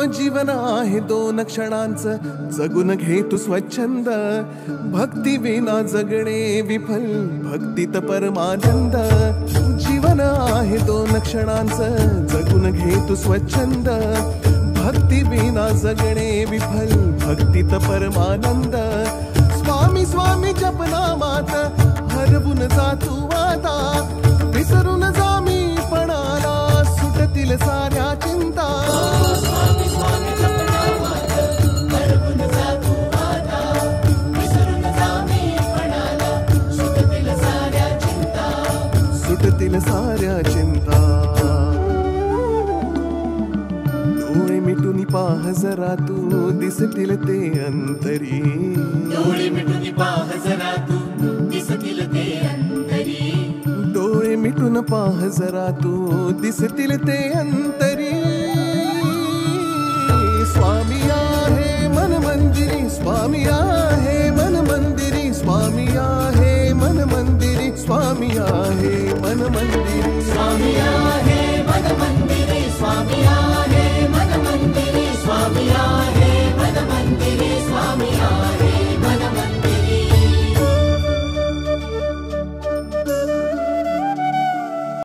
जीवन आहे दोन क्षणांचं, जगून घे तू स्वच्छंद. भक्ती विना जगणे विफल, भक्तीत परमानंद. जीवन आहे दोन क्षणांचं, जगून घे तू स्वच्छंद. भक्ती विना जगणे विफल, भक्तीत परमानंद. स्वामी स्वामी जपनामात हरवून जा तू आता, विसरून जा मी पणाला, सुटतील साऱ्या चिंता. स्वामी स्वामी जपनामात हरवून जा तू आता, विसरून जा मी पणाला, सुटतील साऱ्या चिंता. सुटतील साऱ्या चिंता. डोळे मिटून पाह जरा तू, दिसतील ते अंतरी. डोळे मिटून पाह जरा तू, दिसतील ते अंतरी. डोळे मिटून पाह जरा तू, दिसतील ते अंतरी. स्वामी आहे मन मंदिरी, स्वामी आहे मन मंदिरी. स्वामी आहे मन मंदिरी, स्वामी आहे मन मंदिरी. स्वामी